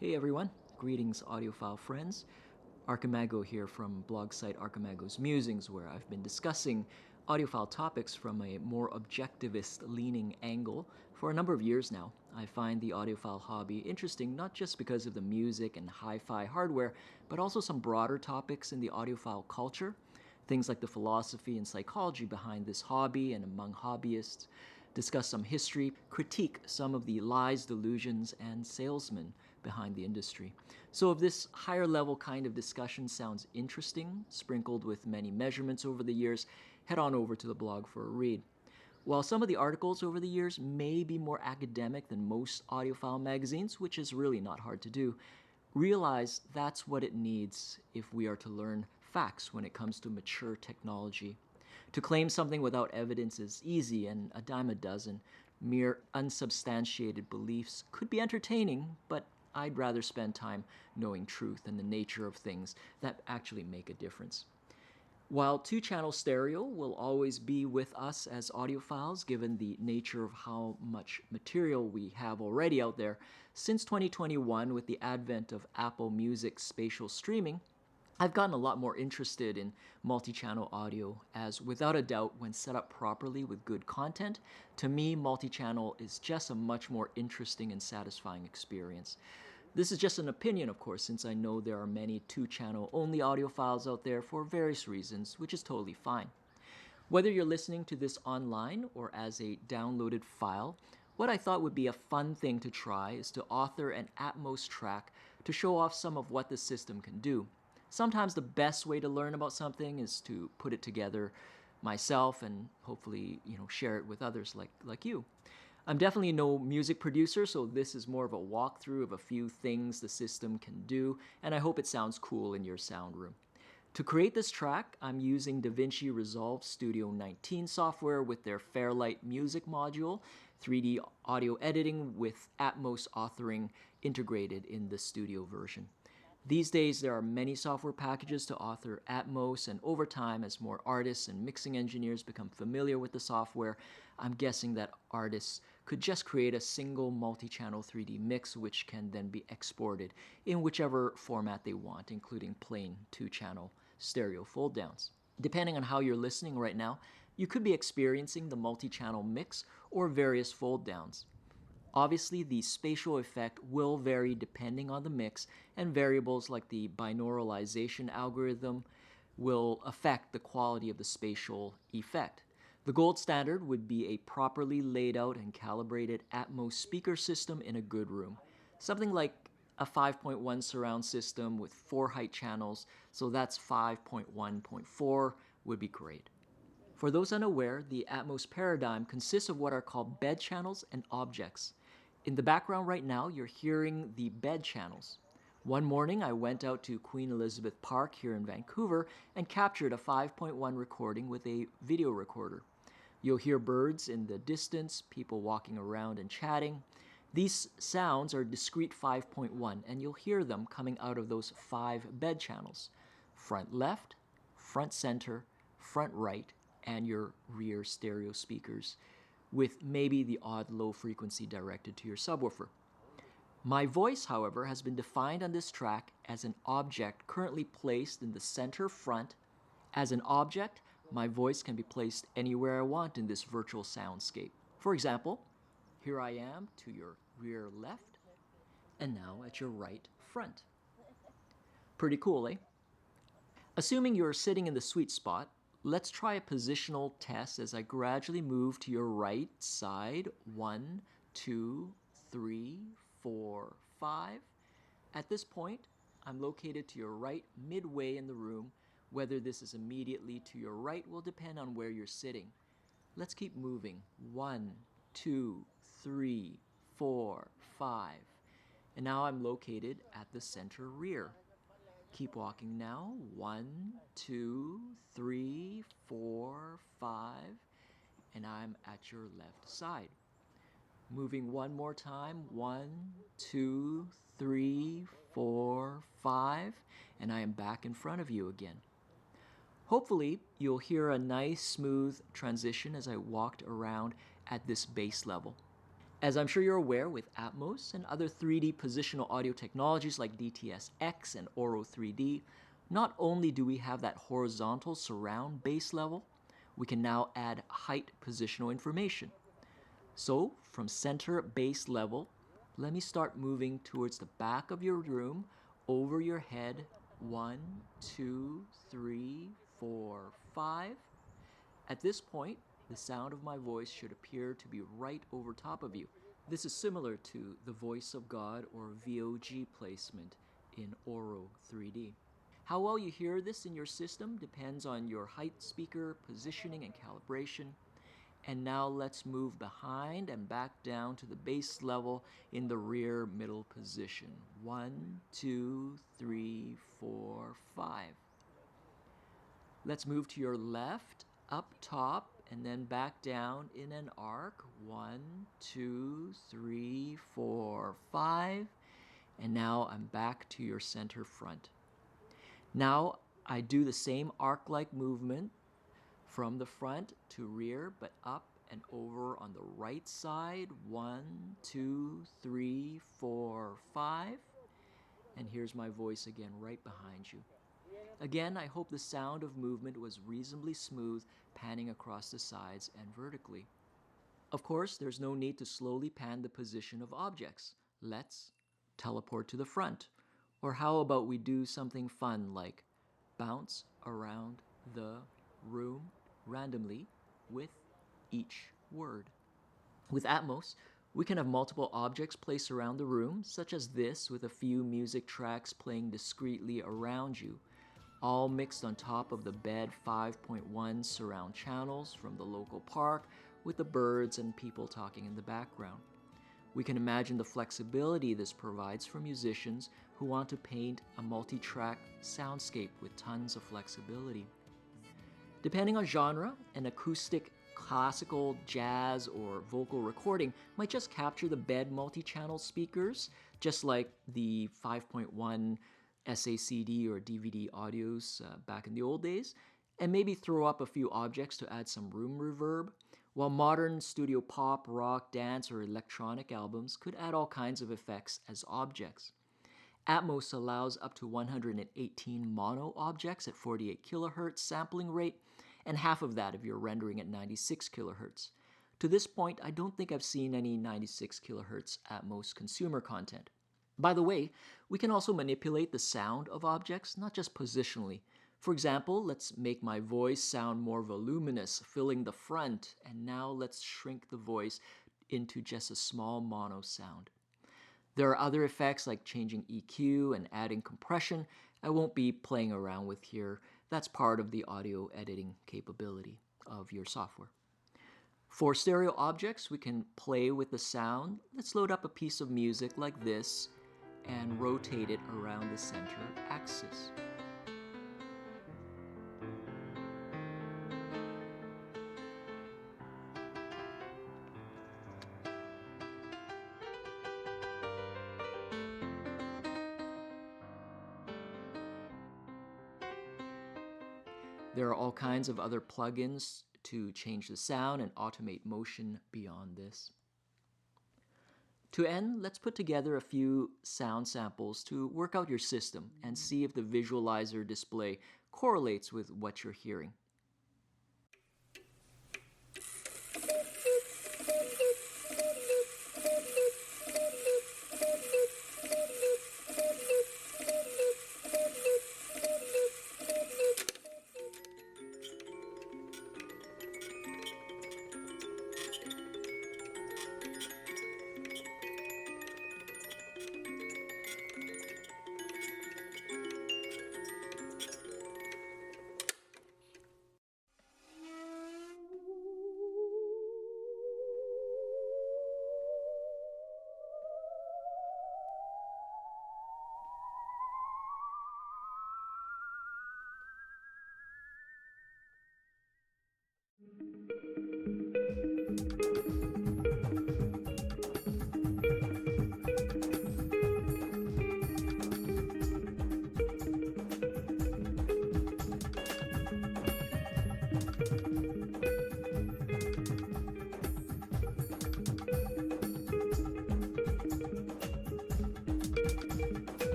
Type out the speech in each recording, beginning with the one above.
Hey everyone, greetings audiophile friends. Archimago here from blog site Archimago's Musings, where I've been discussing audiophile topics from a more objectivist leaning angle for a number of years now. I find the audiophile hobby interesting not just because of the music and hi-fi hardware, but also some broader topics in the audiophile culture. Things like the philosophy and psychology behind this hobby and among hobbyists, discuss some history, critique some of the lies, delusions, and salesmen behind the industry. So, if this higher level kind of discussion sounds interesting, sprinkled with many measurements over the years, head on over to the blog for a read. While some of the articles over the years may be more academic than most audiophile magazines, which is really not hard to do, realize that's what it needs if we are to learn facts when it comes to mature technology. To claim something without evidence is easy and a dime a dozen. Mere unsubstantiated beliefs could be entertaining, but I'd rather spend time knowing truth and the nature of things that actually make a difference. While two-channel stereo will always be with us as audiophiles, given the nature of how much material we have already out there, since 2021, with the advent of Apple Music spatial streaming, I've gotten a lot more interested in multi-channel audio, as without a doubt, when set up properly with good content, to me, multi-channel is just a much more interesting and satisfying experience. This is just an opinion, of course, since I know there are many two-channel only audiophiles out there for various reasons, which is totally fine. Whether you're listening to this online or as a downloaded file, what I thought would be a fun thing to try is to author an Atmos track to show off some of what the system can do. Sometimes the best way to learn about something is to put it together myself and hopefully, share it with others like you. I'm definitely no music producer, so this is more of a walkthrough of a few things the system can do, and I hope it sounds cool in your sound room. To create this track, I'm using DaVinci Resolve Studio 19 software with their Fairlight music module, 3D audio editing with Atmos authoring integrated in the studio version. These days, there are many software packages to author Atmos, and over time, as more artists and mixing engineers become familiar with the software, I'm guessing that artists could just create a single multi-channel 3D mix, which can then be exported in whichever format they want, including plain two-channel stereo fold-downs. Depending on how you're listening right now, you could be experiencing the multi-channel mix or various fold-downs. Obviously, the spatial effect will vary depending on the mix, and variables like the binauralization algorithm will affect the quality of the spatial effect. The gold standard would be a properly laid out and calibrated Atmos speaker system in a good room. Something like a 5.1 surround system with 4 height channels, so that's 5.1.4 would be great. For those unaware, the Atmos paradigm consists of what are called bed channels and objects. In the background right now, you're hearing the bed channels. One morning, I went out to Queen Elizabeth Park here in Vancouver and captured a 5.1 recording with a video recorder. You'll hear birds in the distance, people walking around and chatting. These sounds are discrete 5.1, and you'll hear them coming out of those 5 bed channels: front left, front center, front right, and your rear stereo speakers, with maybe the odd low frequency directed to your subwoofer. My voice, however, has been defined on this track as an object currently placed in the center front. As an object, my voice can be placed anywhere I want in this virtual soundscape. For example, here I am to your rear left, and now at your right front. Pretty cool, eh? Assuming you're sitting in the sweet spot, let's try a positional test as I gradually move to your right side. 1, 2, 3, 4, 5. At this point, I'm located to your right midway in the room. Whether this is immediately to your right will depend on where you're sitting. Let's keep moving. 1, 2, 3, 4, 5. And now I'm located at the center rear. Keep walking now. 1, 2, 3, 4, 5. And I'm at your left side. Moving one more time. 1, 2, 3, 4, 5. And I am back in front of you again. Hopefully, you'll hear a nice smooth transition as I walked around at this base level. As I'm sure you're aware, with Atmos and other 3D positional audio technologies like DTS-X and Oro 3D, not only do we have that horizontal surround bass level, we can now add height positional information. So, from center bass level, let me start moving towards the back of your room, over your head, 1, 2, 3, 4, 5. At this point, the sound of my voice should appear to be right over top of you. This is similar to the Voice of God or VOG placement in Oro 3D. How well you hear this in your system depends on your height, speaker, positioning, and calibration. And now let's move behind and back down to the bass level in the rear middle position. 1, 2, 3, 4, 5. Let's move to your left, up top, and then back down in an arc. 1, 2, 3, 4, 5. And now I'm back to your center front. Now I do the same arc-like movement from the front to rear, but up and over on the right side. 1, 2, 3, 4, 5. And here's my voice again right behind you. Again, I hope the sound of movement was reasonably smooth, panning across the sides and vertically. Of course, there's no need to slowly pan the position of objects. Let's teleport to the front. Or how about we do something fun like bounce around the room randomly with each word. With Atmos, we can have multiple objects placed around the room, such as this with a few music tracks playing discreetly around you, all mixed on top of the bed 5.1 surround channels from the local park with the birds and people talking in the background. We can imagine the flexibility this provides for musicians who want to paint a multi-track soundscape with tons of flexibility. Depending on genre, an acoustic, classical, jazz, or vocal recording might just capture the bed multi-channel speakers, just like the 5.1 SACD or DVD audios back in the old days, and maybe throw up a few objects to add some room reverb, while modern studio pop, rock, dance, or electronic albums could add all kinds of effects as objects. Atmos allows up to 118 mono objects at 48 kHz sampling rate, and half of that if you're rendering at 96 kHz. To this point, I don't think I've seen any 96 kHz Atmos consumer content. By the way, we can also manipulate the sound of objects, not just positionally. For example, let's make my voice sound more voluminous, filling the front, and now let's shrink the voice into just a small mono sound. There are other effects like changing EQ and adding compression I won't be playing around with here. That's part of the audio editing capability of your software. For stereo objects, we can play with the sound. Let's load up a piece of music like this and rotate it around the center axis. There are all kinds of other plugins to change the sound and automate motion beyond this. To end, let's put together a few sound samples to work out your system and see if the visualizer display correlates with what you're hearing.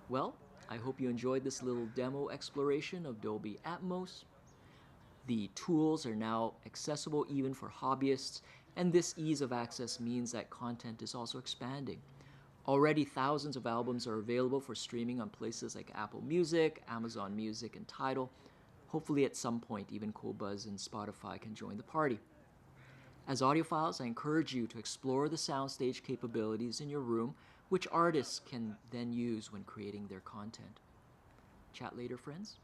Well, I hope you enjoyed this little demo exploration of Dolby Atmos. The tools are now accessible even for hobbyists, and this ease of access means that content is also expanding. Already, thousands of albums are available for streaming on places like Apple Music, Amazon Music, and Tidal. Hopefully, at some point, even Qobuz and Spotify can join the party. As audiophiles, I encourage you to explore the soundstage capabilities in your room, which artists can then use when creating their content. Chat later, friends.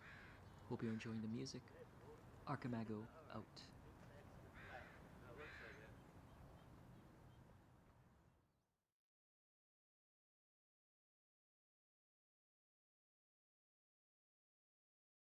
Hope you're enjoying the music. Archimago out.